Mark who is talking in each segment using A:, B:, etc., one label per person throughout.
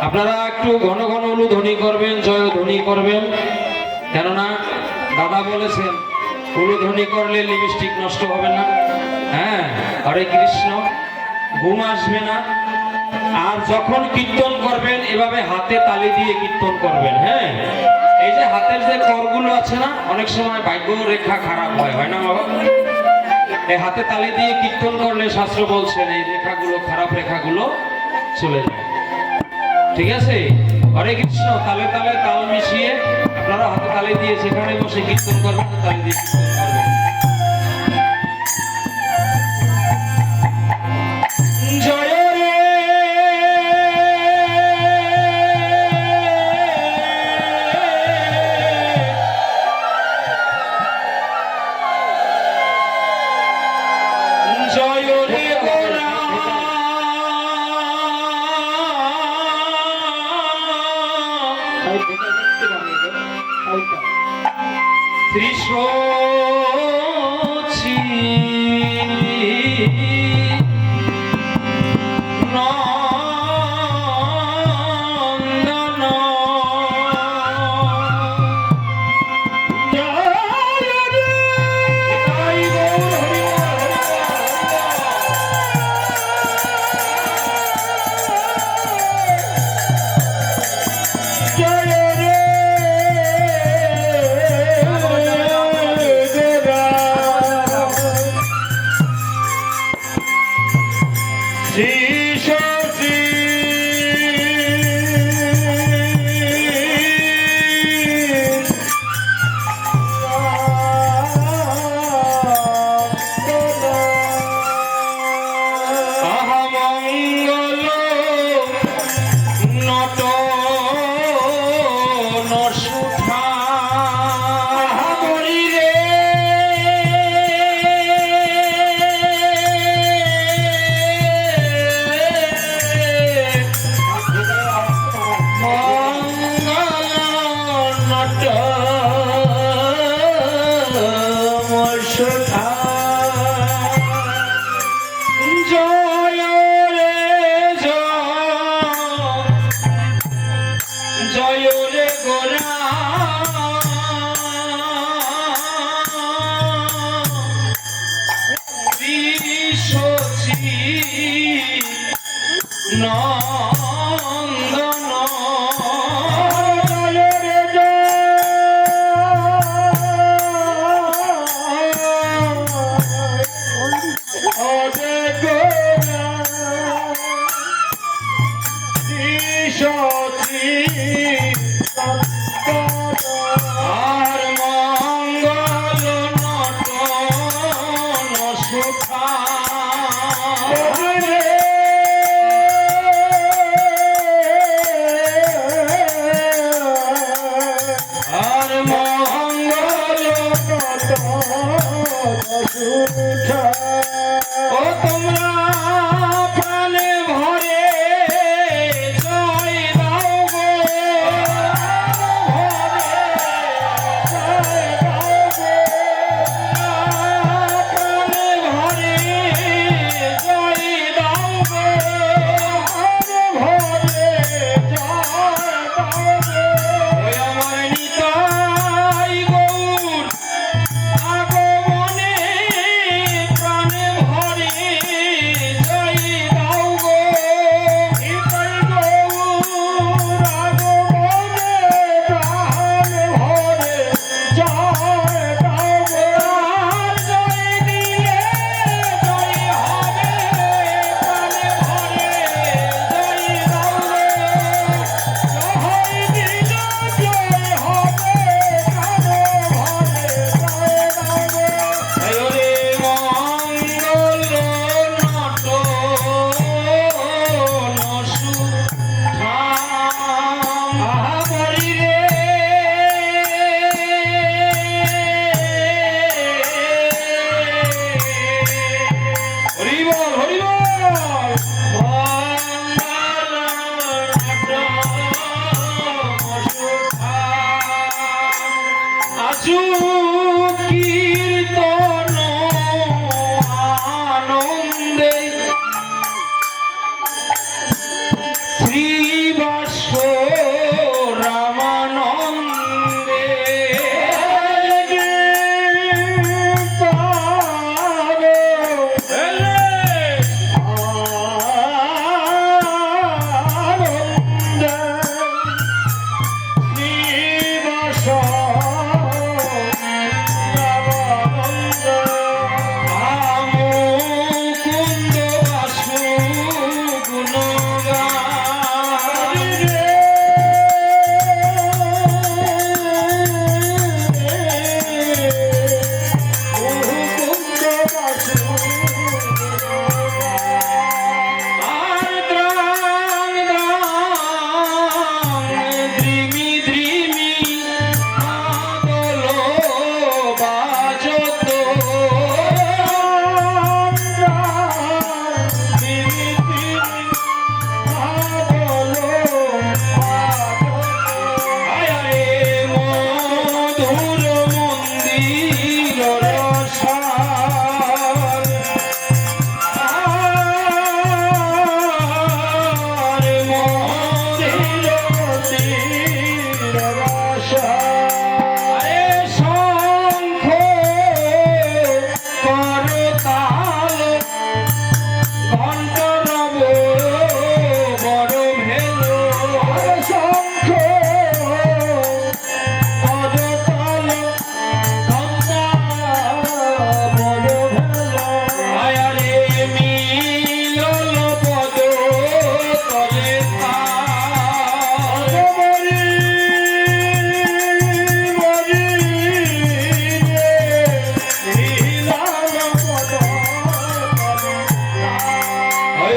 A: আপনারা একটু ঘন ঘন উলুধ্বনি করবেন, জয়ধ্বনি করবেন, কেননা দাদা বলেছেন উলুধ্বনি করলে লিপস্টিক নষ্ট হবে না। হ্যাঁ, হরে কৃষ্ণ, ঘুম আসবে না। আর যখন কীর্তন করবেন এভাবে হাতে তালি দিয়ে কীর্তন করবেন। হ্যাঁ, এই যে হাতের যে করগুলো আছে না, অনেক সময় ভাগ্য রেখা খারাপ হয়, হয় না বাবা? এই হাতে তালি দিয়ে কীর্তন করলে শাস্ত্র বলছেন এই রেখাগুলো, খারাপ রেখাগুলো চলে যায়। ঠিক আছে? হরে কৃষ্ণ, তালে তালে তাল মিশিয়ে আপনারা হাতে তালি দিয়ে সেখানে বসে কীর্তন করবেন, তালি দিয়ে কীর্তন করবেন। জয় ত্রিশোচি নন্দন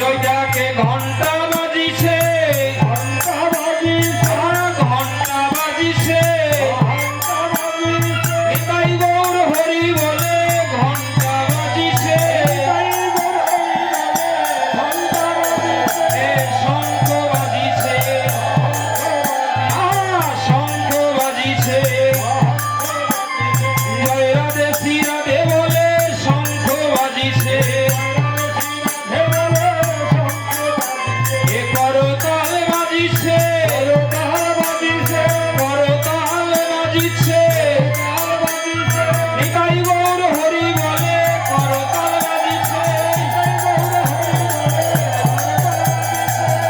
A: ওইটাকে ঘন্টা বাজিছে,
B: ঘন্টা বাজিছে,
A: ঘন্টা বাজিছে,
B: ঘন্টা বাজিছে,
A: নিতাই গৌর হরি বলে ঘন্টা বাজিছে,
B: ঘন্টা বাজিছে,
A: এ শঙ্খ বাজিছে, শঙ্খ বাজিছে, জয় রাধে শ্রী রাধে বলে শঙ্খ বাজিছে, এ করতাল বাজিছে, করতাল বাজিছে, নিতাই গৌর হরি বলে করতাল বাজিছে,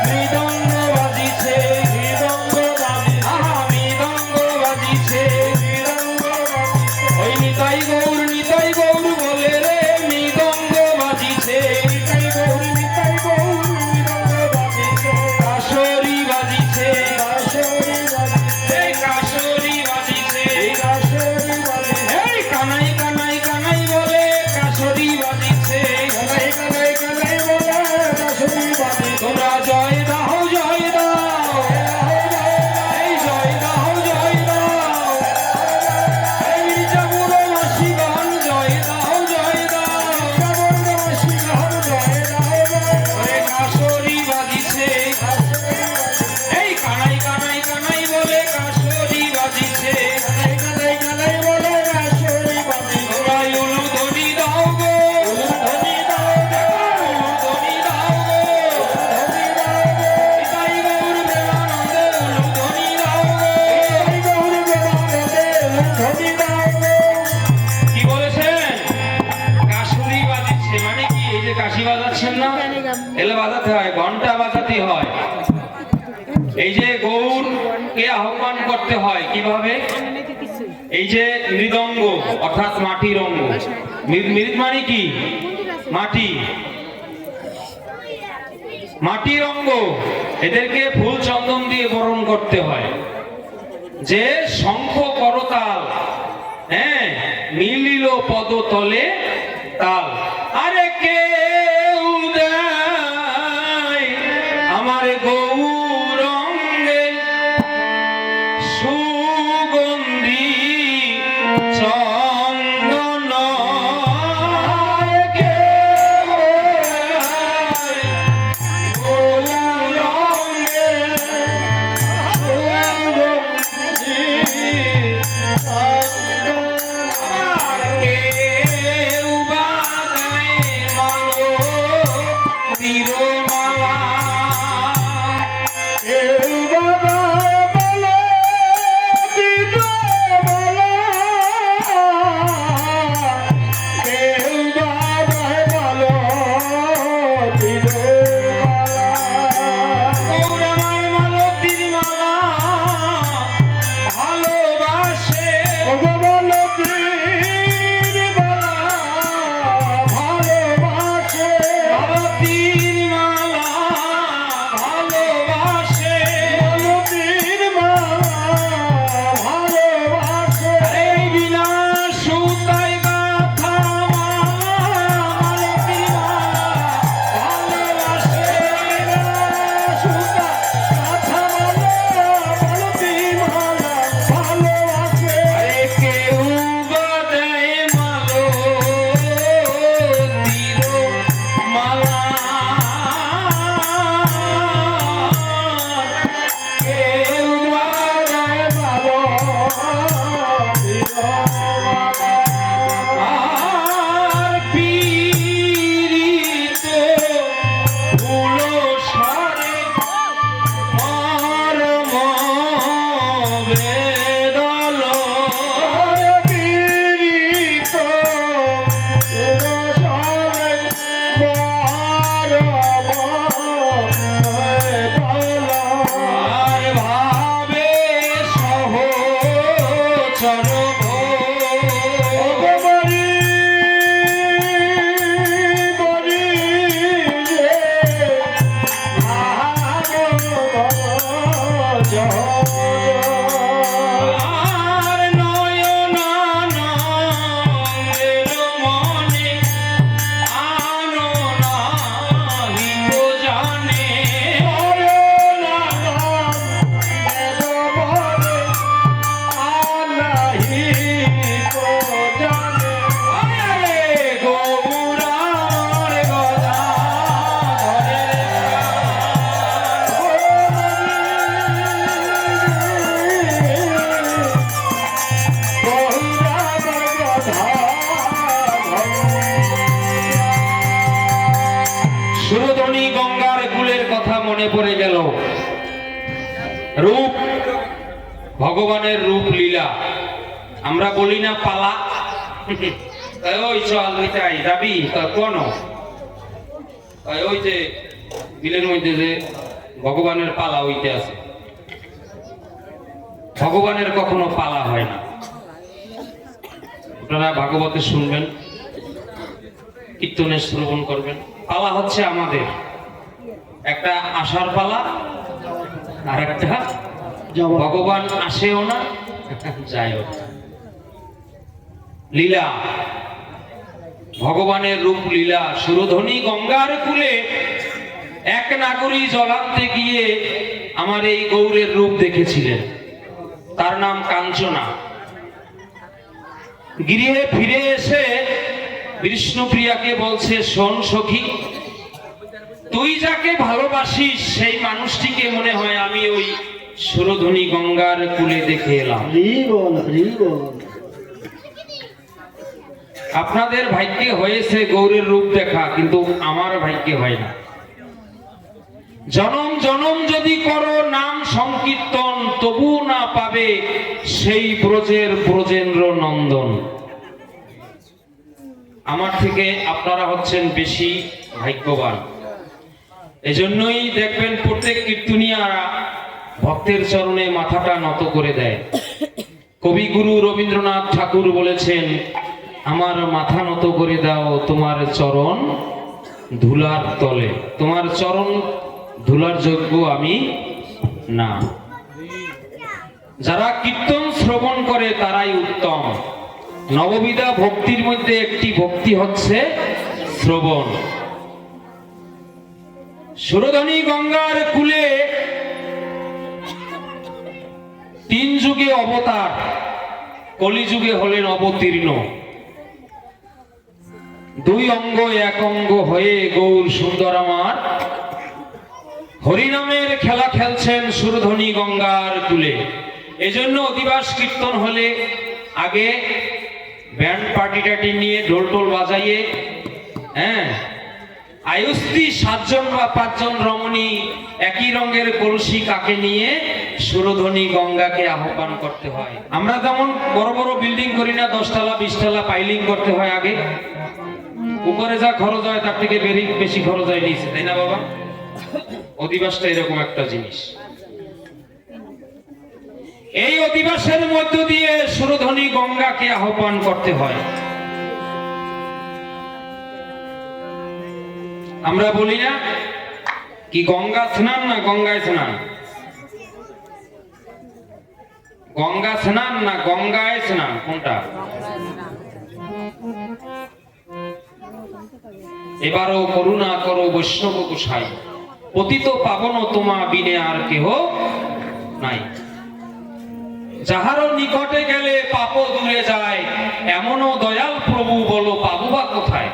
A: মৃদঙ্গ বাজিছে, আহা মৃদঙ্গ বাজিছে, ওই নিতাই গৌর বলে রে মৃদঙ্গ বাজিছে, কাশরি বাজিছে, এই কাশরি বাজিছে, এই কানাই কানাই কানাই বলে কাশরি বাজিছে, তোমরা জয় দাও জয় দাও, এই জয় দাও জয় দাও, এই মির্জাপুর মাসিগণ জয় দাও জয় দাও, ওরে কাশরি বাজিছে, এই কানাই কানাই কানাই বলে কাশরি বাজিছে, তোমরা উলুধ্বনি দাও গো, উলুধ্বনি দাও গো, নিতাই গৌর প্রেমানন্দে উলুধ্বনি দাও গো। কি বলেছেন? কাশরি বাজিচ্ছে মানে কি? এই যে কাশি বাজাচ্ছেন না, এলে বাজাতে হয়, ঘন্টা বাজাতে হয়। এই যে গৌরকে আহ্বান করতে হয় কিভাবে? এই যে মৃদঙ্গ অর্থাৎ মাটির অঙ্গ, মৃদ মানে কি? মাটি, মাটির অঙ্গ, এদেরকে ফুল চন্দন দিয়ে বরণ করতে হয়। যে শঙ্খ করতাল, হ্যাঁ মিলিল পদতলে তাল, আরে কেউ দেয় আমার গৌরঙ্গে সুগন্ধি চন্দন, কেউ দেয় গৌরঙ্গে কেউ বাজায় মালো তিরমালা, গৌরামায় মালো তিরমালা ভালোবাসে, মালো তিরমালা ভালোবাসে, এই বিনা সুতায় গাঁথা মালা, মালো তিরমালা ভালোবাসে, আরে কেউ বাজায় মালো তিরমালা, কেউ বাজায় আর পীড়িত উলো সারে মরম বেদল, আর ভাবে সহচর আর নয়নানন্দের মনে আনো নাহিত সুরধনী গঙ্গার কুলের কথা মনে পড়ে গেল। রূপ, ভগবানের রূপ লীলা। আমরা বলি না পালা, ওই চল ওইটাই যাবি কোন ওই যে বিলের মধ্যে যে ভগবানের পালা ওইটা আছে। ভগবানের কখনো পালা হয় না। আপনারা ভাগবতে শুনবেন, কীর্তনে শ্রবণ করবেন। পালা হচ্ছে আমাদের, একটা আসার পালা আর একটা ভগবান আসেও না যায়ও না। লীলা, ভগবানের রূপ লীলা। সুরধনী গঙ্গার কুলে এক নাগরী জলান্তে গিয়ে আমার এই গৌরের রূপ দেখেছিলেন। তার নাম কাঞ্চনা। গৃহে ফিরে এসে বিষ্ণুপ্রিয়াকে বলছে, শোন সখী, তুই যাকে ভালোবাসিস সেই মানুষটিকে মনে হয় আমি ওই সুরধনী গঙ্গার কুলে দেখে এলাম। আপনাদের ভাগ্যে হয়েছে গৌরের রূপ দেখা, কিন্তু আমার ভাগ্যে হয় না। জনম জনম যদি করো নাম সংকীর্তন, তবু না পাবে সেই ব্রজের ব্রজেন্দ্র নন্দন। আমার থেকে আপনারা হচ্ছেন বেশি ভাগ্যবান। এজন্যই দেখবেন প্রত্যেক কীর্তনিয়ারা ভক্তের চরণে মাথাটা নত করে দেয়। কবিগুরু রবীন্দ্রনাথ ঠাকুর বলেছেন, আমার মাথা নত করে দাও তোমার চরণ ধুলার তলে। তোমার চরণ ধুলার যোগ্য আমি না। যারা কীর্তন শ্রবণ করে তারাই উত্তম। নববিধা ভক্তির মধ্যে একটি ভক্তি হচ্ছে শ্রবণ। সুরধনী গঙ্গার কুলে তিন যুগে অবতার, কলিযুগে হলেন অবতীর্ণ। দুই অঙ্গ এক অঙ্গ হয়ে গৌর সুন্দর আমার হরিনামের খেলা খেলছেন সুরধনী গঙ্গার কুলে। এজন্য অধিবাস কীর্তন হলে আগে ব্যান্ড পার্টি টাটি নিয়ে ঢোল টোল বাজাইয়ে, আয়ুস্তি 7 জন বা 5 জন রমণী একই রঙের কলসি কাকে নিয়ে সুরধনী গঙ্গাকে আহ্বান করতে হয়। আমরা যেমন বড় বড় বিল্ডিং করি না, 10 তলা 20 তলা পাইলিং করতে হয় আগে, উপরে যা খরচ হয় তার থেকে বেশি খরচ হয় নিচে, তাই না বাবা? অধিবাসটা এরকম একটা জিনিস। এই অধিবাসের মধ্য দিয়ে সুরধনী গঙ্গাকে আহ্বান করতে হয়। আমরা বলি না কি গঙ্গা স্নান না গঙ্গায় স্নান, গঙ্গা স্নান না গঙ্গায় স্নান, কোনটা? এবারও করুণা করো বৈষ্ণব গোসাই, পতিত পাবন তোমা বিনে আর কেহ নাই। যাহারও নিকটে গেলে পাপ দূরে যায়, এমনও দয়াল প্রভু বলো পাবো বা কোথায়?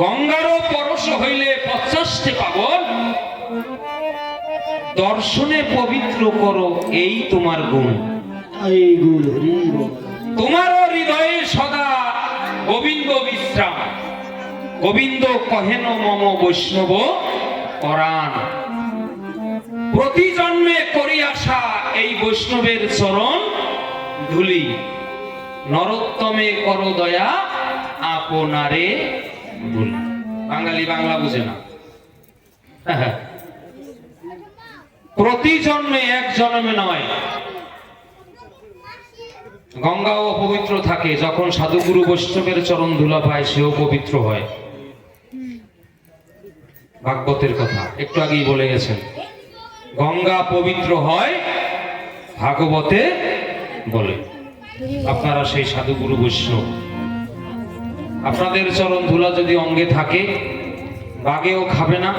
A: গঙ্গারও পরশ হইলে 50টি পাবন, দর্শনে পবিত্র করো এই তোমার গুণ। তোমারও হৃদয়ে সদা গোবিন্দ বিশ্রাম, গোবিন্দ কহেন মম বৈষ্ণব পরাণ। প্রতি জন্মে করি আশা এই বৈষ্ণবের চরণ ধুলি, নরোত্তমে করো দয়া আপনারে ভুলি। বাঙালি বাংলা বুঝে না। প্রতি জন্মে, এক জন্মে নয়। গঙ্গাও পবিত্র থাকে, যখন সাধুগুরু বৈষ্ণবের চরণ ধুলা পায় সেও পবিত্র হয়। ভাগবতের কথা একটু আগেই বলে গেছেন, গঙ্গা পবিত্র হয় ভাগবতে বলে। আপনারা সেই সাধুগুরু বৈষ্ণব, আপনাদের চরণ ধুলা যদি অঙ্গে থাকে, বাঘেও খাবে না,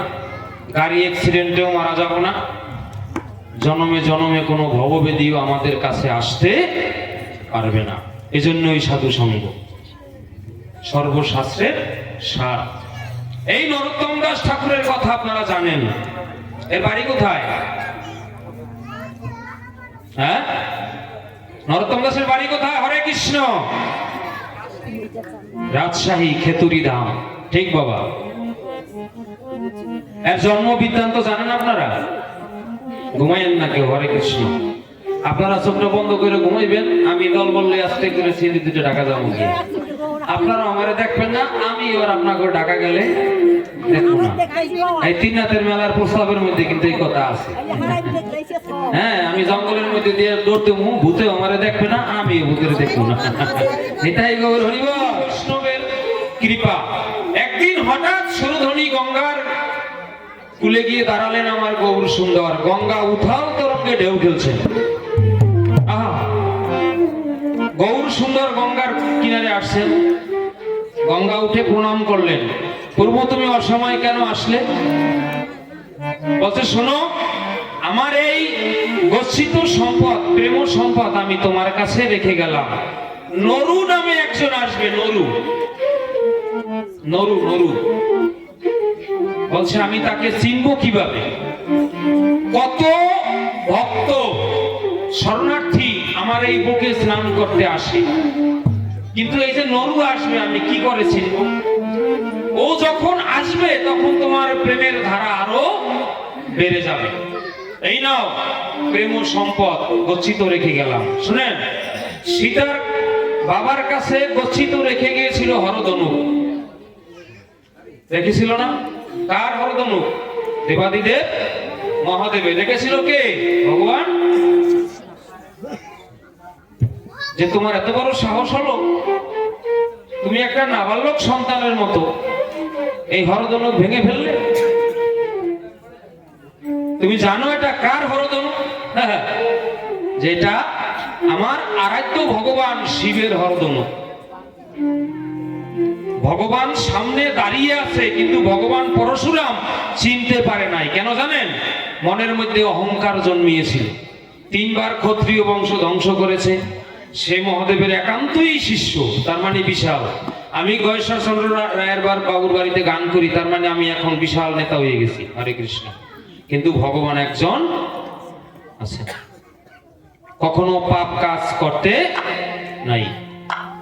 A: গাড়ি অ্যাক্সিডেন্টেও মারা যাব না, জনমে জনমে কোনো ভববেদীও আমাদের কাছে আসতে পারবে না। এজন্যই সাধু সঙ্গ সর্বশাস্ত্রের সার। এই নরোত্তম দাস ঠাকুরের কথা আপনারা জানেন। এর বাড়ি কোথায়? হ্যাঁ, নরোত্তম দাসের বাড়ি কোথায়? হরে কৃষ্ণ। রাজশাহী খেতুরি ধাম, ঠিক বাবা? এর জন্ম বৃত্তান্ত জানেন আপনারা? ঘুমাইয়েন না কেউ, হরে কৃষ্ণ। আপনারা চোখটা বন্ধ করে ঘুমাইবেন, আমি দল বললে আস্তে করে সিঁড়ি দুটো ঢাকা যাবো। আপনারা আমারে দেখবেন না, আমি এবার আপনাকে ঢাকা গেলে দেখবো না। এই তিন রাতের মেলার প্রস্তাবের মধ্যে কিন্তু এই কথা আছে। হ্যাঁ, আমি জঙ্গলের মধ্যে দিয়ে দৌড়তে ভূতে আমারে দেখবে না, আমি ভূতের দেখবো না। এটাই গৌর হরিব বৈষ্ণবের কৃপা। একদিন হঠাৎ সুরধনী গঙ্গার কুলে গিয়ে দাঁড়ালেন আমার গৌর সুন্দর। গঙ্গা উথাল তরঙ্গে ঢেউ খেলছে। আহা, গৌর সুন্দর গঙ্গার কিনারে আসছেন। গঙ্গা উঠে প্রণাম করলেন। পূর্ব তুমি অসময় কেন আসলে? বলছে, শোনো, আমার এই গচ্ছিত সম্পদ, প্রেম সম্পদ আমি তোমার কাছে রেখে গেলাম। নরু নামে একজন আসবে। নরু নরু নরু বলছে, আমি তাকে চিনবো কিভাবে? কত ভক্ত শরণার্থী আমার এই বুকে স্নান করতে আসে, কিন্তু এই যে নরু আসবে আমি কি করে চিনবো? ও যখন আসবে তখন তোমার প্রেমের ধারা আরো বেড়ে যাবে। এই নাও প্রেম সম্পদ, গচ্ছিত রেখে গেলাম। শুনেন, সীতার বাবার কাছে গচ্ছিত রেখে গিয়েছিল হরধনু। দেখেছিল না? কার হরধনু? দেবাদিদেব মহাদেবে। দেখেছিল কে? ভগবান। যে তোমার এত বড় সাহস হলো, তুমি একটা নাবালক সন্তানের মতো এই হরধনু ভেঙে ফেললে। তুমি জানো এটা কার হরধনু? যেটা আমার আরাধ্য ভগবান শিবের হরধনু। ভগবান সামনে দাঁড়িয়ে আছে, কিন্তু ভগবান পরশুরাম চিনতে পারে নাই। কেন জানেন? মনের মধ্যে অহংকার জন্মিয়েছিল। 3 বার ক্ষত্রিয় বংশ ধ্বংস করেছে। সে মহাদেবের একান্তই শিষ্য, তার মানে বিশাল। আমি গয়েশ্বরচন্দ্র রায়ের বাবুর বাড়িতে গান করি, তার মানে আমি এখন বিশাল নেতা হয়ে গেছি। হরে কৃষ্ণ। কিন্তু ভগবান একজন আছে, কখনো পাপ কাজ করতে নাই।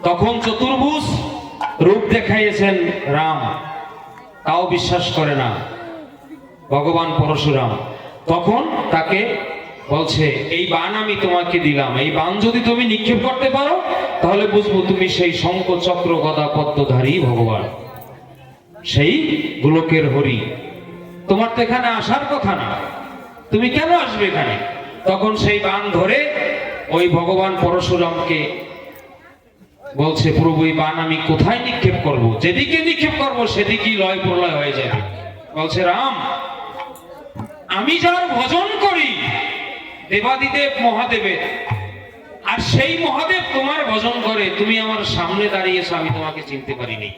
A: তখন চতুর্ভুজ রূপ দেখাইয়েছেন রাম, তাও বিশ্বাস করে না ভগবান পরশুরাম। তখন তাকে বলছে, এই বাণ আমি তোমাকে দিলাম, এই বাণ যদি তুমি নিক্ষেপ করতে পারো তাহলে বুঝবো তুমি সেই শঙ্খ চক্র গদা পদ্মধারী ভগবান, সেই গোলকের হরি। তোমার তো এখানে আসার কথা না, তুমি কেন আসবে এখানে? তখন সেই বাণ ধরে ওই ভগবান পরশুরামকে বলছে, প্রভু এই বাণ আমি কোথায় নিক্ষেপ করব? যেদিকে নিক্ষেপ করব সেদিকেই লয় প্রলয় হয়ে যাবে। বলছে, রাম, আমি যার ভজন করি দেবাদিদেব মহাদেবের, আর সেই মহাদেব তোমার ভজন করে, তুমি আমার সামনে দাঁড়িয়েছো, আমি তোমাকে চিনতে পারিনি।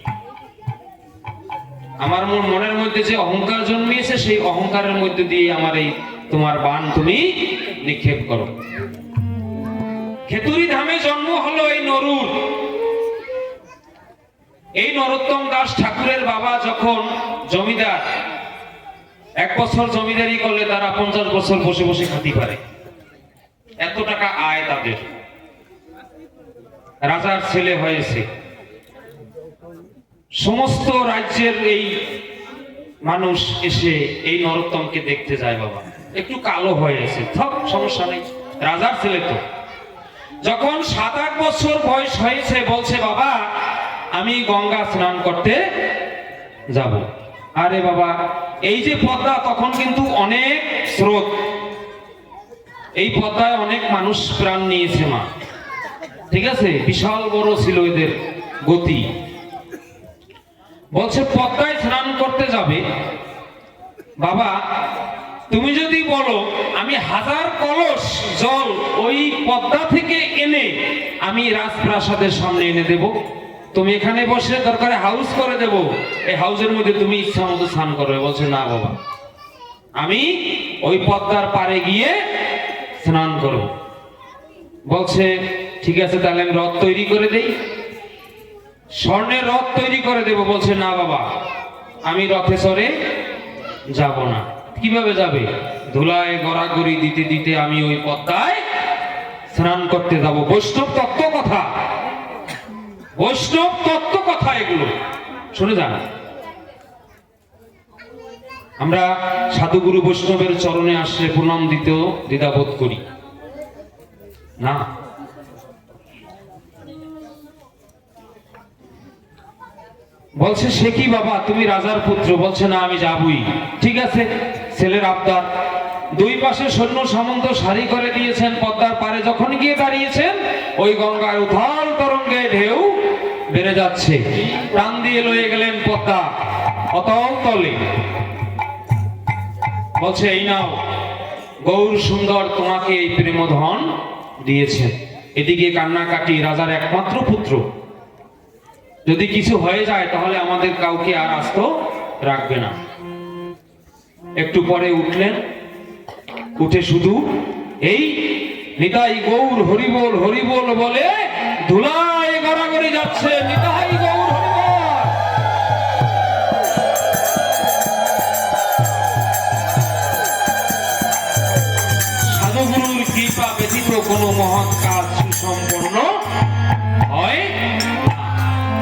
A: আমার মনের মধ্যে যে অহংকার জন্মিয়েছে, সেই অহংকারের মধ্যে দিয়ে আমার এই তোমার বাণ তুমি নিক্ষেপ করো। খেতুরি ধামে জন্ম হলো এই নরুর। এই নরোত্তম দাস ঠাকুরের বাবা যখন জমিদার, 1 বছর জমিদারি করলে তারা 50 বছর বসে বসে খেতে পারে, এত টাকা আয় তাদের। রাজার ছেলে হয়েছে। সমস্ত রাজ্যের এই মানুষ এসে এই নরোত্তমকে দেখতে যায়। বাবা একটু কালো হয়েছে, সব সমস্যা নেই, রাজার ছেলে তো। যখন 7-8 বছর বয়স হয়েছে, বলছে, বাবা আমি গঙ্গা স্নান করতে যাব। আরে বাবা, এই যে পদ্মা, তখন কিন্তু অনেক স্রোত, এই পদ্মায় অনেক মানুষ প্রাণ নিয়েছে মা, ঠিক আছে? বিশাল বড় ছিল এদের গতি। বলছে, পদ্মায় স্নান করতে যাবে, বাবা তুমি যদি বলো আমি 1000 কলস জল ওই পদ্মা থেকে এনে আমি রাজপ্রাসাদের সামনে এনে দেব, তুমি এখানে বসে দরকারে হাউস করে দেব, এই হাউসের মধ্যে তুমি ইচ্ছা মতো স্নান করবে। বলছে, না বাবা, আমি ওই পদ্মার পারে গিয়ে স্নান করব। বলছে, ঠিক আছে, তাহলে আমি রথ তৈরি করে দেই, স্বর্ণের রথ তৈরি করে দেব। বলছে, না বাবা, আমি রথে চড়ে যাব না। কিভাবে যাবে? ধুলায় গড়াগড়ি দিতে দিতে আমি ওই পদ্মায় স্নান করতে যাব। বৈষ্ণব তত্ত্ব কথা, বৈষ্ণব তত্ত্ব কথা এগুলো শুনে যান। আমরা সাধুগুরু বৈষ্ণবের চরণে আসলে প্রণাম দিতেও দ্বিধাবোধ করি না। বলছে সে কি বাবা, তুমি রাজার পুত্র? বলছে না, আমি যাবই। ঠিক আছে, ছেলের আবদার। দুই পাশে সৈন্য সামন্ত সারি করে দিয়েছেন। পদ্মার পারে যখন গিয়ে দাঁড়িয়েছেন, ওই গঙ্গার উথাল তরঙ্গে ঢেউ বেড়ে যাচ্ছে। প্রাণ দিয়ে লয়ে গেলেন পদ্মা অতল তলে। বলছে এই নাও, গৌর সুন্দর তোমাকে এই প্রেমধন দিয়েছেন। এদিকে কান্নাকাটি, রাজার একমাত্র পুত্র, যদি কিছু হয়ে যায় তাহলে আমাদের কাউকে আর আস্ত রাখবে না। একটু পরে উঠলেন, উঠে শুধু এই নিতাই গৌর হরিবোল হরিবোল বলে ধুলায় গড়াগড়ি যাচ্ছে। নিতাই গৌর হরিবোল। সাধুগুরুর কৃপা ব্যতীত কোনো মহৎ কাজ সুসম্পন্ন হয় না।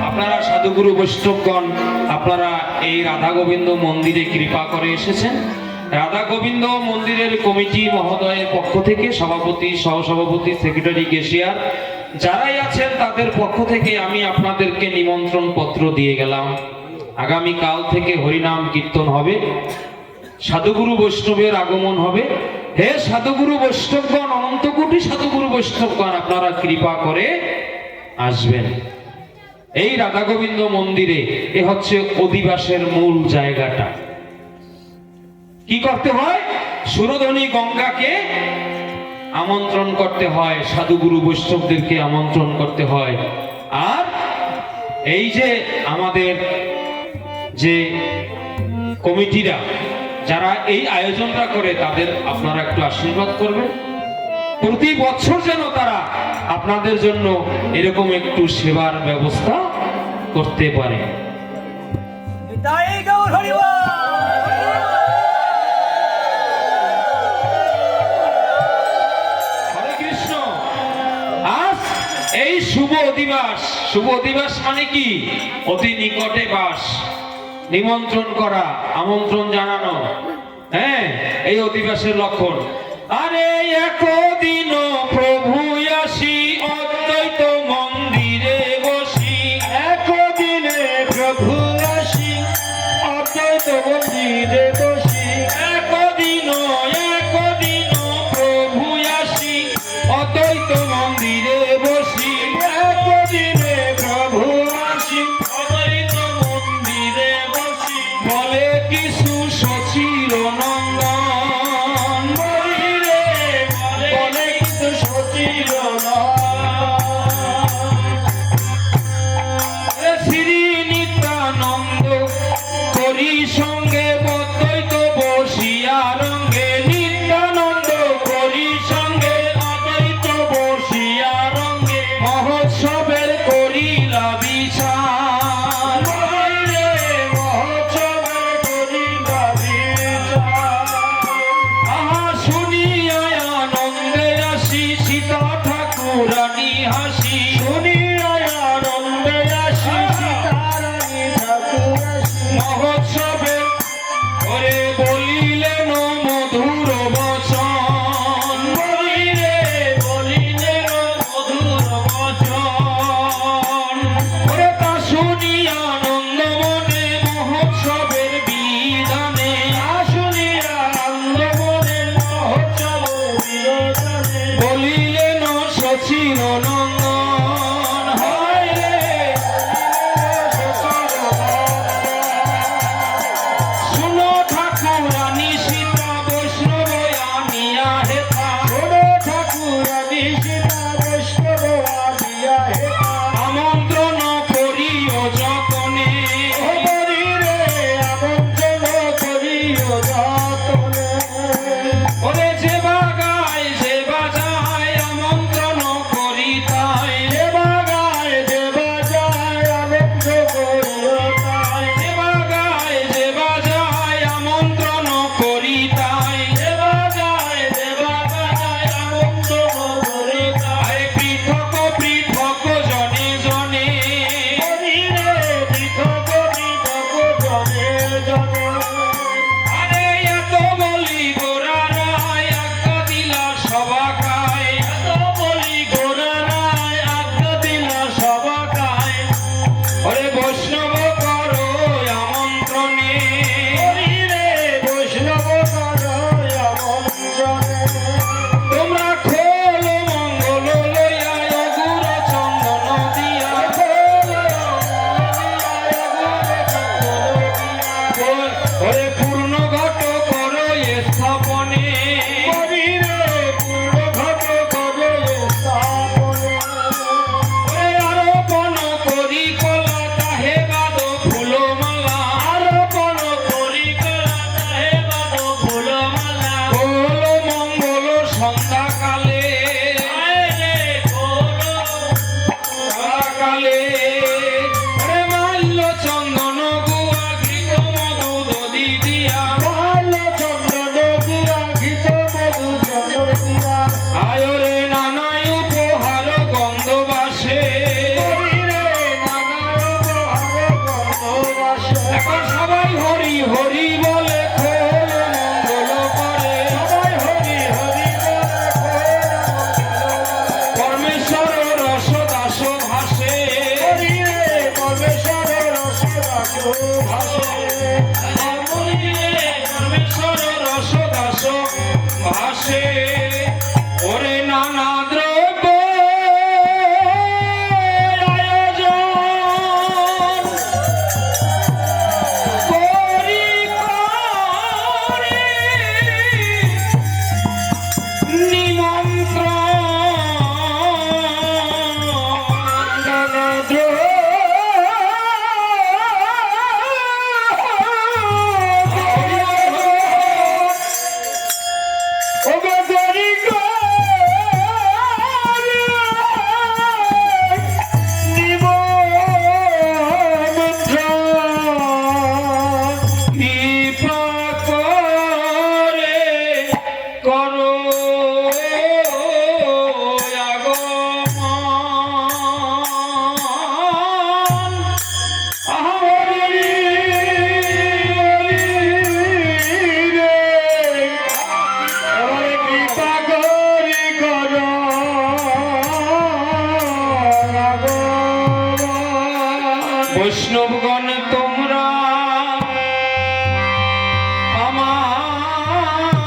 A: আপনারা সাধুগুরু বৈষ্ণবগণ, আপনারা এই রাধা গোবিন্দ মন্দিরে কৃপা করে এসেছেন। রাধা গোবিন্দ মন্দিরের কমিটি মহোদয়ের পক্ষ থেকে সভাপতি, সহসভাপতি, সেক্রেটারি, ক্যাশিয়ার যারাই আছেন তাদের পক্ষ থেকে আমি আপনাদেরকে নিমন্ত্রণ পত্র দিয়ে গেলাম। আগামী কাল থেকে হরিনাম কীর্তন হবে, সাধুগুরু বৈষ্ণবের আগমন হবে। হে সাধুগুরু বৈষ্ণবগণ, অনন্ত কোটি সাধুগুরু বৈষ্ণবগণ, আপনারা কৃপা করে আসবেন। এই রাধা গোবিন্দ মন্দিরে এ হচ্ছে অধিবাসের মূল জায়গাটা। কি করতে হয়? সুরধনী গঙ্গাকে আমন্ত্রণ করতে হয়, সাধুগুরু বৈষ্ণবদেরকে আমন্ত্রণ করতে হয়। আর এই যে আমাদের যে কমিটিরা যারা এই আয়োজনটা করে, তাদের আপনারা একটু আশীর্বাদ করবেন। প্রতি বছর যেন তারা আপনাদের জন্য এরকম একটু সেবার ব্যবস্থা করতে পারে। হরে কৃষ্ণ। আজ এই শুভ অধিবাস, শুভ অধিবাস মানে কি? অতি নিকটে বাস, নিমন্ত্রণ করা, আমন্ত্রণ জানানো, হ্যাঁ, এই অধিবাসের লক্ষণ। আরে একদিন প্রভু আসি অদ্বৈত মন্দিরে বসি,
B: একদিনে প্রভু আসি অদ্বৈত মন্দিরে বসি,
A: একদিন প্রভু আসি অদ্বৈত মন্দিরে বসি,
B: একদিনে প্রভু আসি
A: অদ্বৈত মন্দিরে বসি। বলে কিছু সচির নন্দন,
B: বলে কিন্তু সচির
A: শ্রী নিত্যানন্দ করি সঙ্গে অদ্বৈত বসিয়া রঙ্গে, নিত্যানন্দ করি সঙ্গে অদ্বৈত বসিয়া রঙ্গে, মহোৎসবের করিলা বিচার,
B: মহোৎসবে করিলা বিচার।
A: আহা শুনিয়া আনন্দে আসি সীতা ঠাকুরানী হাসি,
B: শুনিয়া আনন্দে আসি সীতারানী ঠাকুর আসি,
A: মহোৎসবে করে বলিলেন মধুর বচন, বলিলেন মধুর বচন। ওরে তা শুনিয়া আনন্দ মনে মহোৎসবের বিধানে,
B: শুনিয়া আনন্দ মনে মহোৎসব বিনোদনে,
A: বলিলেন সচির নন্দন, হয় রে শুনো ঠাকুরানী সীতা বৈষ্ণব আনিয়া হেতা,
B: ছোটো ঠাকুরানী সীতা বৈষ্ণব আনিয়া হেতা,
A: আমন্ত্রণ করিও যতনে,
B: হরিরে আমন্ত্রণ করিও যতনে,
A: ওরে যে বাগায় যে বাজায় আমন্ত্রণ করি ভাসে ওরে নানা দ্রব্য আয়োজন করি করে বৈষ্ণবগণ তোমরা আমায়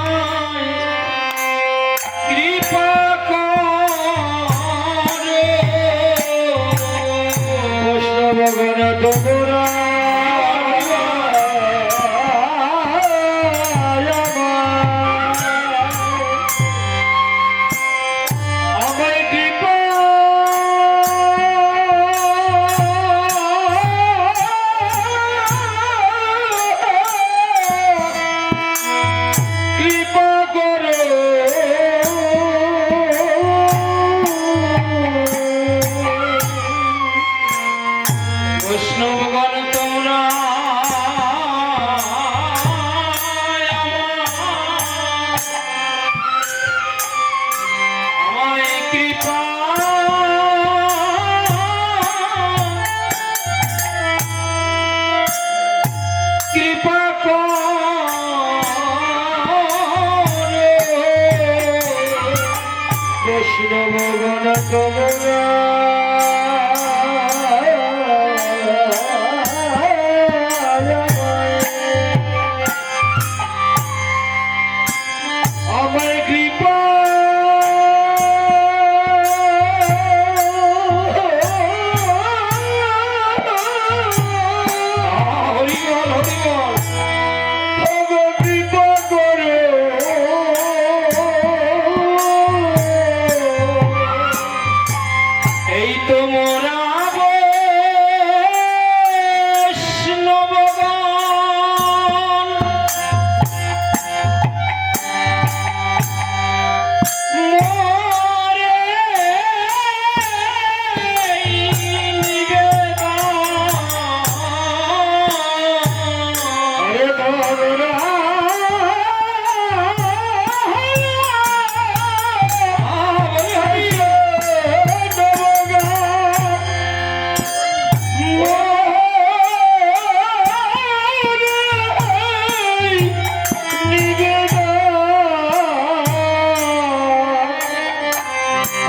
A: কৃপা করে
B: বৈষ্ণবগণ তোমরা আমায় কৃপা কৃপা করে
A: বৈষ্ণবগণ তোমরা আমায় কৃপা কৃপা করে
B: বৈষ্ণবগণ তোমরা আমায় কৃপা
A: হরি বল হরি বল
B: আমায় কৃপা করো
A: এই তো মোরা বৈষ্ণবগণ মোরে নিবেদন
B: আরে তোমরা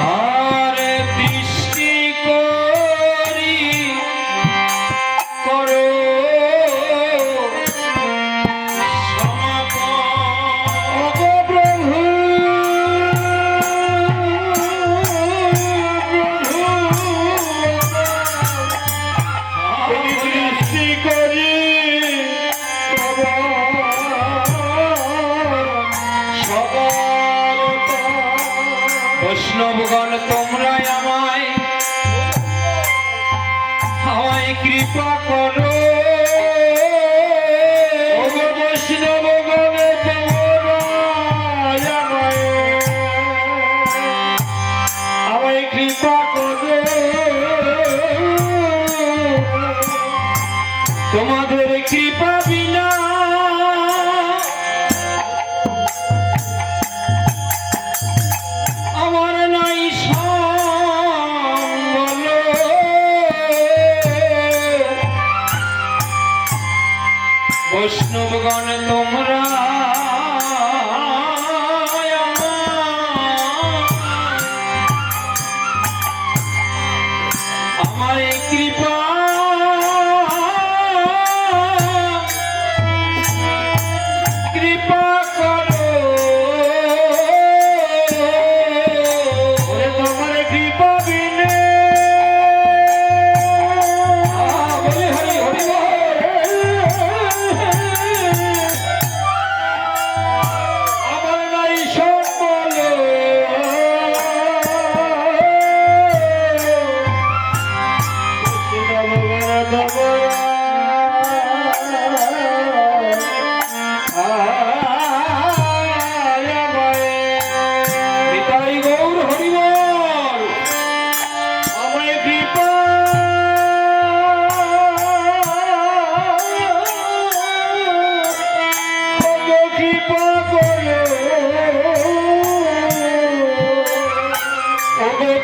A: আরে দৃষ্টি করি করো সমাপন
B: দৃষ্টি করি
A: বৈষ্ণবগণ তোমরা আমায় আমায় কৃপা করো
B: বৈষ্ণবগণ তোমরা আমায় কৃপা করো
A: তোমাদের কৃপা বিনা আমার নাই সম্বল বৈষ্ণবগণ তোমরা আমায় কৃপা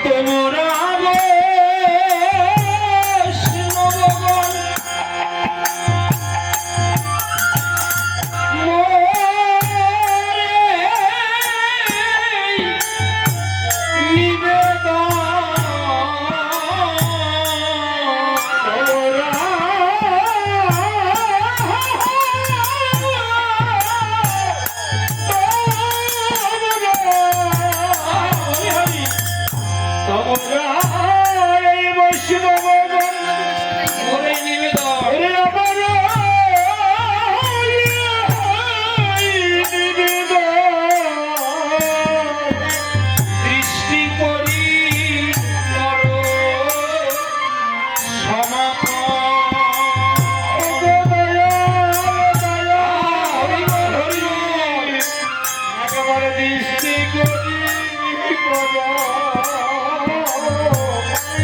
A: তোমরা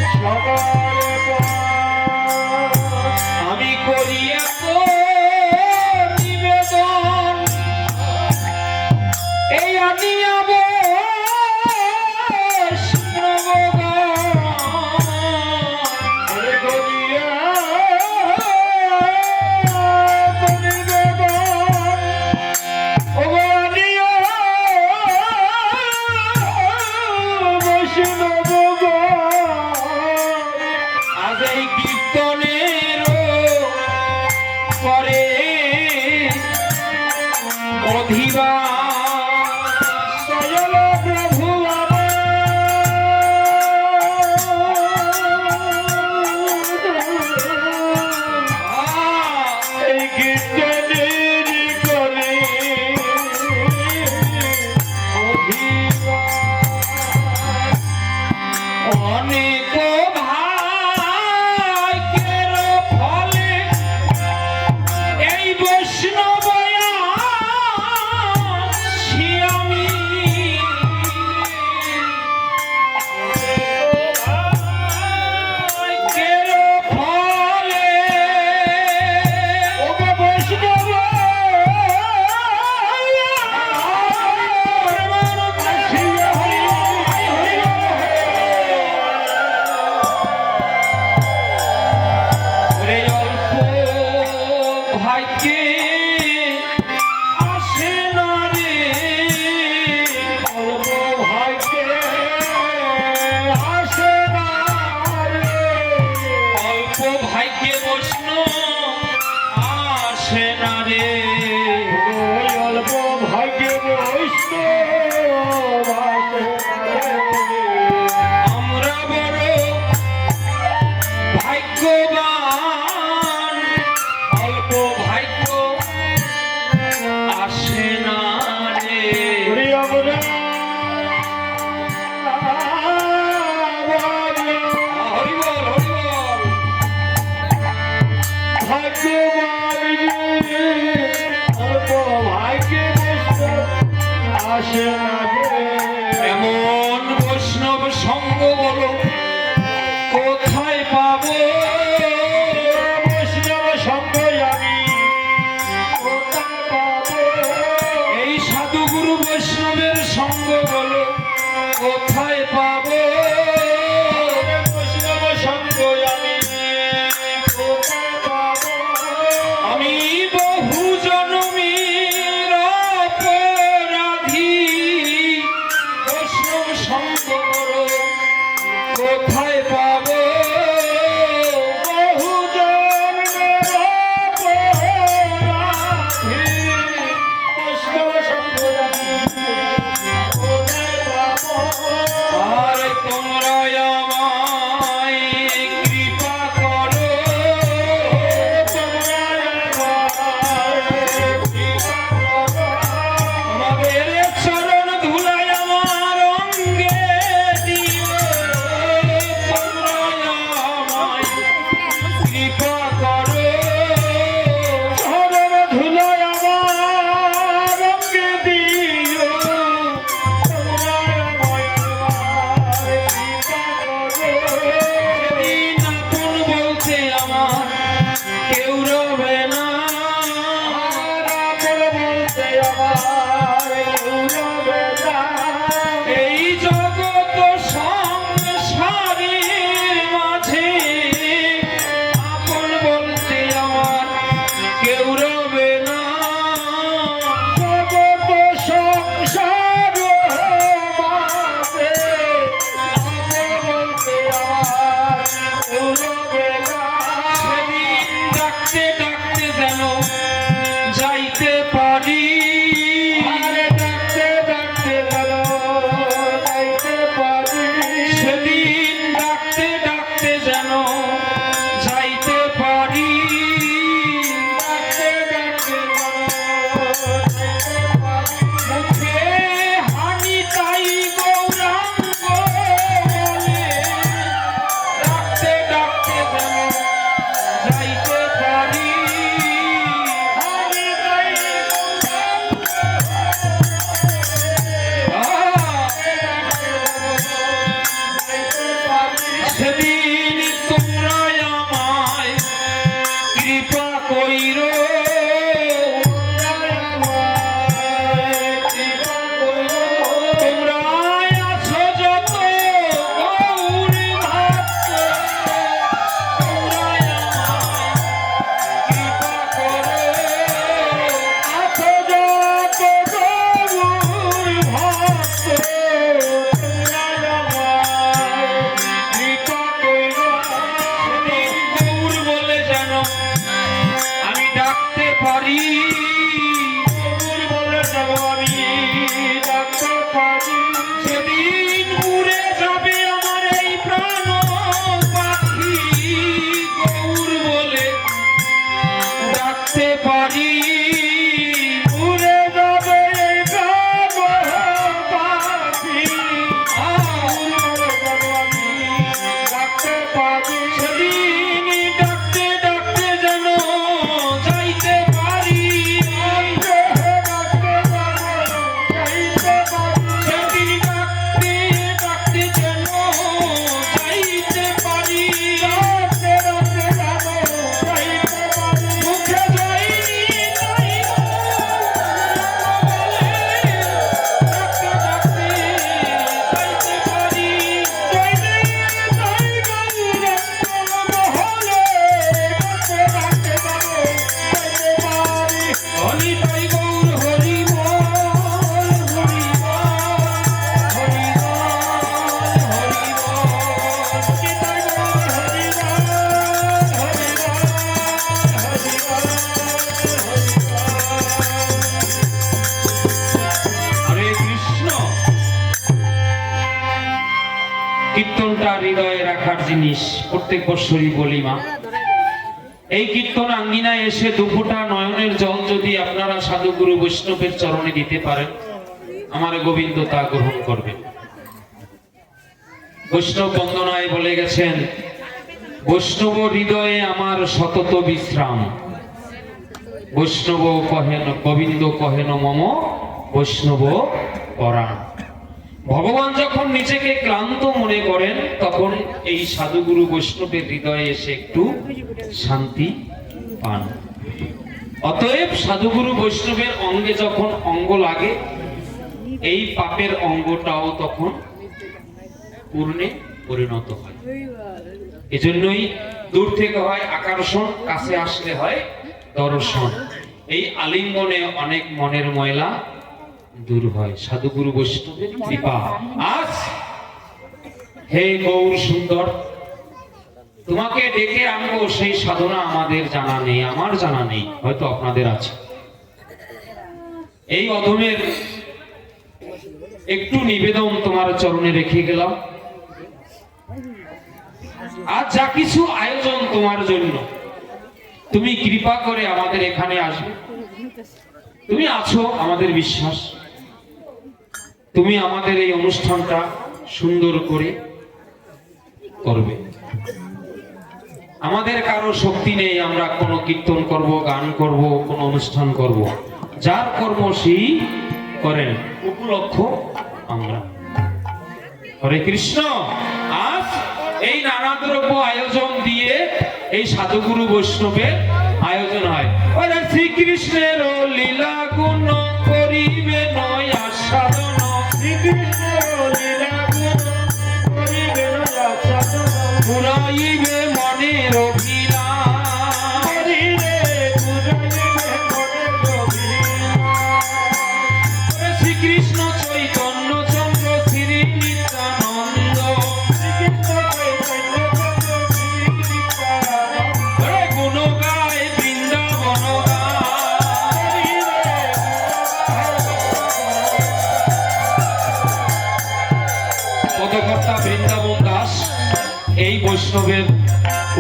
A: বৈষ্ণবগণ আমি করি এত নিবেদন এই আনিয়া আজ এই কীর্তনের পরে অধিবাস দয়াল প্রভু এই কীর্তনের করে অনেক ভাগ্যের ফলে এই বৈষ্ণবয়া আমি ভাগ্যের ফলে বৈষ্ণব ভাগ্যে আসে না রে অল্প ভাগ্যে আসে না রে অল্প ভাগ্যে বৈষ্ণব আসে না রে অল্প ভাগ্যে বৈষ্ণব আমরা বড় ভাগ্যবান অল্প ভাগ্য আসে না রে হরিবল হরিবল ভাগ্যবান অল্প ভাগ্যে আসে না রে এমন বৈষ্ণব সঙ্গ বলো কোথায় পাবো বৈষ্ণব সঙ্গ আমি কোথায় পাবো এই সাধুগুরু বৈষ্ণবের সঙ্গ বলো কোথায় পাবো বৈষ্ণব সঙ্গ আমি কোথায় পাবো আমি বহু জন্মের অপরাধী বৈষ্ণব সঙ্গ বলো কোথায় পাবো বহু জন্মের অপরাধী বৈষ্ণব সঙ্গ কোথায় পাবো আর তোমরা আমায় কৃপা করো তোমরা আমায় কৃপা করো আমাদের চরণ ধুলায় আমার অঙ্গে দিও তোমরা আমায় কৃপা করো চরণ ধুলায় আমার অঙ্গে দিও তোমরা আমায় কৃপা করো সেদিন আপন বলতে আমার কেউ রবে না আপন বলতে আমার কেউ রবে না এই জগৎ সংসার
B: পারি
A: সেদিন উড়ে যাবে আমার এই প্রাণ পাখি, গৌর বলে ডাকতে পারি।
B: উড়ে যাবে এই প্রাণ পাখি, ডাকতে পারি
A: সেদিন ডাকতে ডাকতে যেন যাইতে পারি, সেদিন ডাকতে ডাকতে যেন যাইতে পারি। মুখে যাইনি তাই ডাকতে ডাকতে যাইতে পারি। হরি তাই গৌর হরি বল, হরি বল, হরি বল, হরি বল। হরে কৃষ্ণ। কীর্তনটা হৃদয়ে রাখার জিনিস, প্রত্যেক বৎসরই বলি মা। এই কীর্তন আঙ্গিনায় এসে দুফোঁটা নয়নের জল যদি আপনারা সাধুগুরু বৈষ্ণবের চরণে দিতে পারেন, আমার গোবিন্দ তা গ্রহণ করবেন। বৈষ্ণব বন্দনায় বলে গেছেন, বৈষ্ণব হৃদয়ে আমার সতত বিশ্রাম, বৈষ্ণব কহেন গোবিন্দ কহেন মম বৈষ্ণব পরাণ। ভগবান যখন নিজেকে ক্লান্ত মনে করেন, তখন এই সাধুগুরু বৈষ্ণবের হৃদয়ে এসে একটু শান্তি পান। অতএব সাধুগুরু বৈষ্ণবের অঙ্গে যখন অঙ্গ লাগে, এই পাপের অঙ্গটাও তখন পূর্ণে পরিণত হয়। এজন্যই দূর থেকে হয় আকর্ষণ, কাছে আসলে হয় দর্শন। এই আলিঙ্গনে অনেক মনের ময়লা দূর হয়, সাধুগুরু বৈষ্ণবের কৃপা। আজ হে গৌর সুন্দর, তোমাকে ডেকে আনবো সেই সাধনা আমাদের জানা নেই, আমার জানা নেই, হয়তো আপনাদের আছে। এই অধমের একটু নিবেদন তোমার চরণে রেখে গেলাম। আজ যা কিছু আয়োজন তোমার জন্য, তুমি কৃপা করে আমাদের এখানে আসবে। তুমি আছো আমাদের বিশ্বাস, তুমি আমাদের এই অনুষ্ঠানটা সুন্দর করে করবে। আমাদের কারো শক্তি নেই আমরা কোনো কীর্তন করব, গান করব, কোনো অনুষ্ঠান করব। যার কর্ম সেই করেন, উপলক্ষ আমরা। হরে কৃষ্ণ। আজ এই নানা দ্রব্য আয়োজন দিয়ে এই সাধুগুরু বৈষ্ণবের আয়োজন হয়। ওরে শ্রীকৃষ্ণের লীলা গুণ করিবে নয় আস্বাদন, পুরাইবে মনের অভিলাষ, শ্রীকৃষ্ণ চৈতন্য চন্দ্র শ্রী নিত্যানন্দ, গুণ গায় বৃন্দাবন পদকর্তা বৃন্দাবন দাস এই বৈষ্ণবের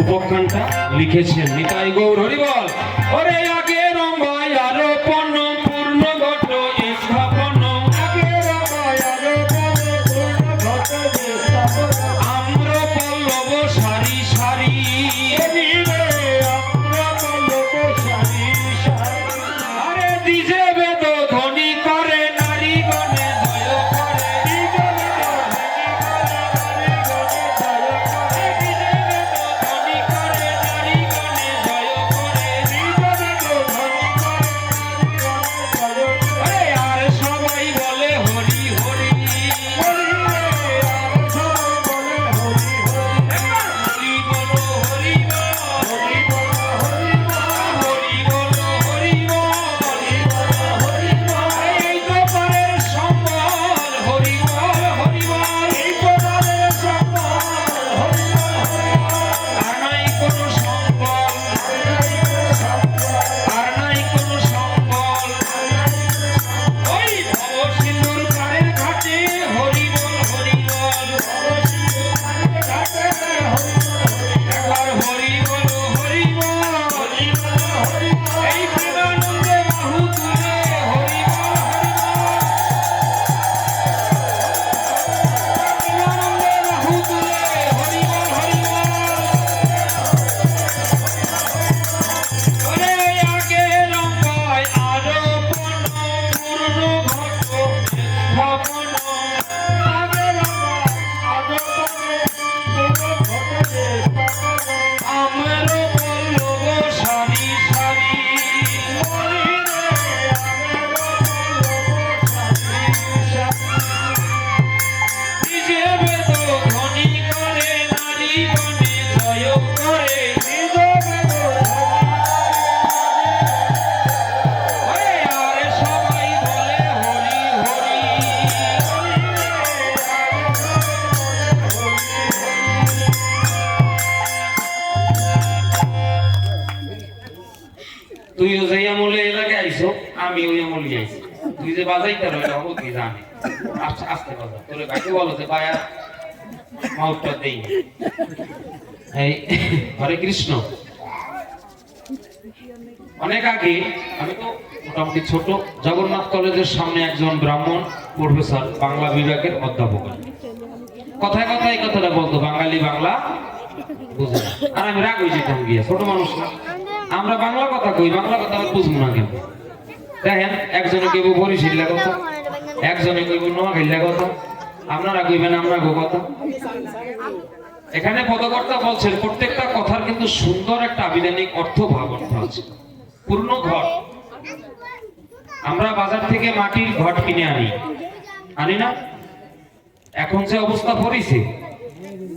A: উপখ্যানটা লিখেছেন। নিতাই গৌর হরি বল। ওরে আগে রম্বায় আরোপণ পূর্ণ ঘট স্থাপন, আম্র পল্লব সারি সারি, আরে দিজে বেদ ধ্বনি করে নারী গণে জয় করে, ধ্বনি করে নারী গণে জয় করে, আমি ওই আমল যাইছি তুই যে বাজাইতে রইল ও তুই জানে আস্তে আস্তে বাজা তোরে ভাইকে বলো যে ভাইয়া মাউটটা দেই এই হরে কৃষ্ণ অনেক আগে আমি তো মোটামুটি ছোট জগন্নাথ কলেজের সামনে একজন ব্রাহ্মণ প্রফেসর বাংলা বিভাগের অধ্যাপক কথায় কথায় এই কথাটা বলতো বাঙালি বাংলা বুঝে না আর আমি রাগ হয়ে যেতাম গিয়ে ছোট মানুষ না আমরা বাংলা কথা কই বাংলা কথা আর বুঝবো না কেন দেখেন একজনে কইব বরিশিল্লা কথা একজনে কইব নোয়াখাইল্লা কথা আপনারা কইবেন আমরা গো কথা এখানে পদকর্তা বলছেন প্রত্যেকটা কথার কিন্তু সুন্দর একটা আবিধানিক অর্থ ভাব অর্থ আছে পূর্ণ ঘট আমরা বাজার থেকে মাটির ঘট কিনে আনি না এখন যে অবস্থা পড়েছে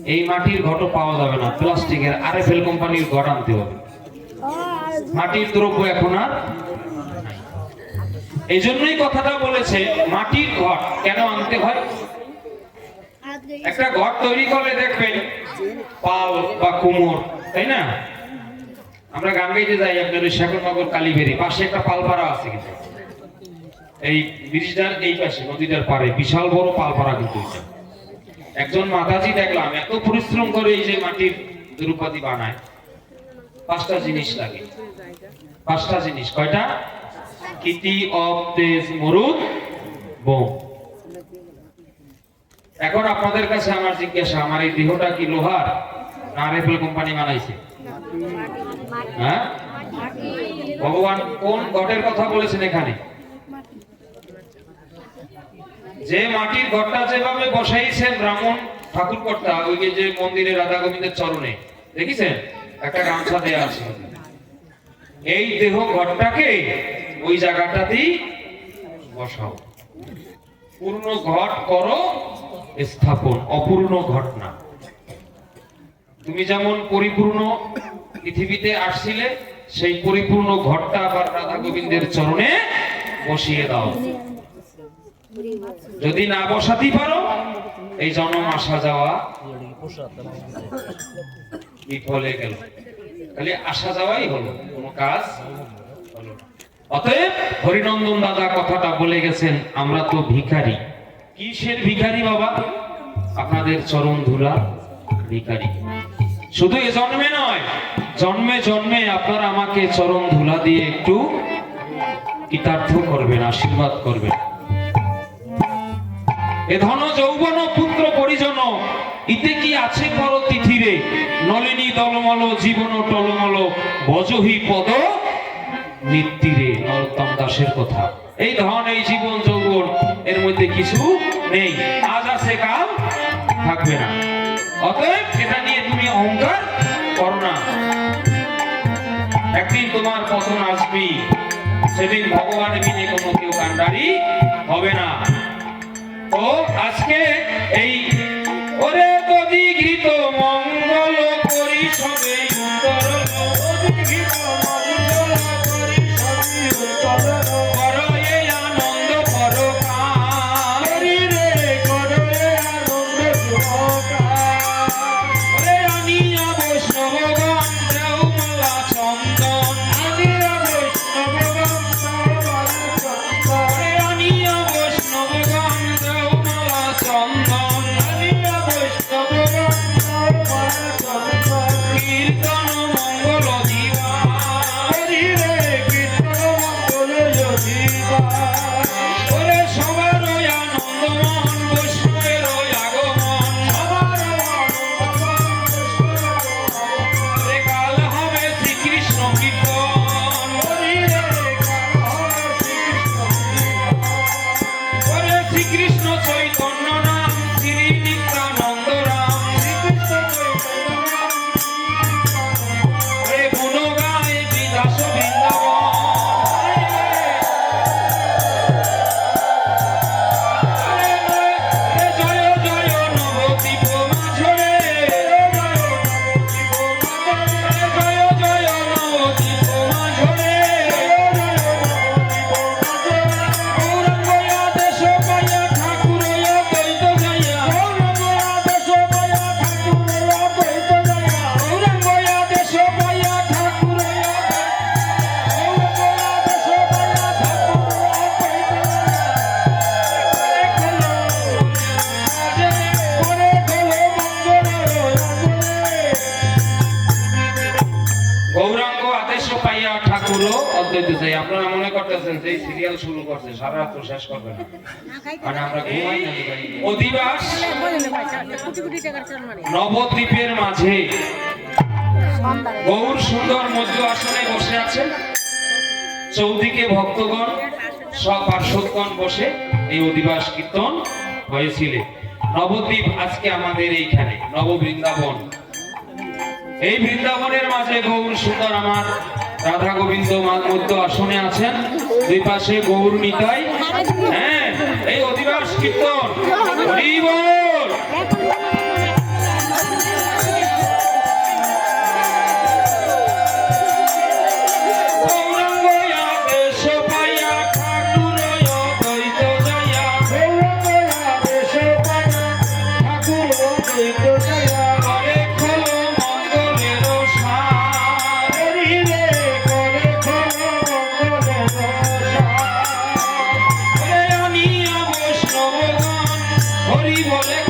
A: এই মাটির ঘটও পাওয়া যাবে না প্লাস্টিকের আরএফএল কোম্পানির ঘট আনতে হবে মাটির দ্রব্য এখন আর এই জন্যই কথাটা বলেছে মাটির ঘট কেন আনতে হয় একটা ঘট তৈরি করলে দেখবেন পাল বা কুমোর তাই না আমরা গান গাইতে যাই আপনার ওই শেখরনগর কালীবেড়ি পাশে একটা পালপাড়া আছে কিন্তু এই ব্রিজটার এই পাশে নদীটার পাড়ে বিশাল বড় পালপাড়া কিন্তু একজন মাতাজি দেখলাম এত পরিশ্রম করে এই যে মাটির দ্রৌপদী বানায় পাঁচটা জিনিস লাগে পাঁচটা জিনিস কয়টা কিতি অব তেজ মরুদ বোম এখন আপনাদের কাছে আমার জিজ্ঞাসা আমার এই দেহটা কি লোহার না আরএফএল কোম্পানি বানাইছে হ্যাঁ ভগবান কোন ঘটের কথা বলেছেন এখানে যে মাটির ঘরটা যেভাবে বসাইছেন ব্রাহ্মণ ঠাকুর কর্তা ওই যে মন্দিরে রাধা গোবিন্দের চরণে দেখেছেন একটা গামছা দেয়া আছে এই দেহ ঘরটাকে ওই জায়গাটাতেই বসাও পূর্ণ ঘট করো স্থাপন অপূর্ণ ঘট না তুমি যেমন পরিপূর্ণ পৃথিবীতে আসছিলে সেই পরিপূর্ণ ঘটটা আবার রাধা গোবিন্দের চরণে বসিয়ে দাও যদি না বসাতে পারো এই জন্ম আসা যাওয়া বিফলে গেল খালি আসা যাওয়াই হলো কোনো কাজ হলো না অতএব হরিনন্দন দাদা কথাটা বলে গেছেন আমরা তো ভিখারি কিসের ভিখারি বাবা আপনাদের চরণ ধুলা ভিখারি শুধু এ জন্মে নয় জন্মে জন্মে আপনারা আমাকে চরণ ধুলা দিয়ে একটু কৃতার্থ করবেন আশীর্বাদ করবেন এ ধন যৌবন পুত্র পরিজন ইতে কি আছে পর তিথিরে নলিনী দলমল জীবন টলমল ভজহি পদ নিত্যিরে নরোত্তম দাসের কথা এই ধন এই জীবন যৌবন এর মধ্যে কিছু নেই আজ আছে কাল থাকবে না অতএব এটা নিয়ে তুমি অহংকার করো না একদিন তোমার পতন আসবি সেদিন ভগবান বিনে কোনো কেউ কান্ডারি হবে না তো আজকে এই ওরে যদি ঘৃত মঙ্গল করি সবে উত্তর ঘৃত মঙ্গল করি সবে উত্তর করো এই আনন্দ করো কারি রে করো এই আনন্দ ওরে আনিয়া বৈষ্ণবগণ দেওমালা চন্দন আনিয়া বৈষ্ণবগণ দেওমালা চন্দন যেই সিরিয়াল শুরু করছে সারা রাত তো শেষ করবে না, মানে আমরা ঘুমাই না। অধিবাস নবদ্বীপের মাঝে গৌর সুন্দর মধ্য আসনে বসে আছেন, চৌদিকে ভক্তগণ সব পার্শ্বদগণ বসে এই অধিবাস কীর্তন হয়েছিল। নবদ্বীপ আজকে আমাদের এইখানে নববৃন্দাবন, এই বৃন্দাবনের মাঝে গৌর সুন্দর আমার রাধা গোবিন্দ মধ্য আসনে আছেন, দুই পাশে গৌর নিতাই। হ্যাঁ, এই অধিবাস কীর্তন হরি বল। হরি বলে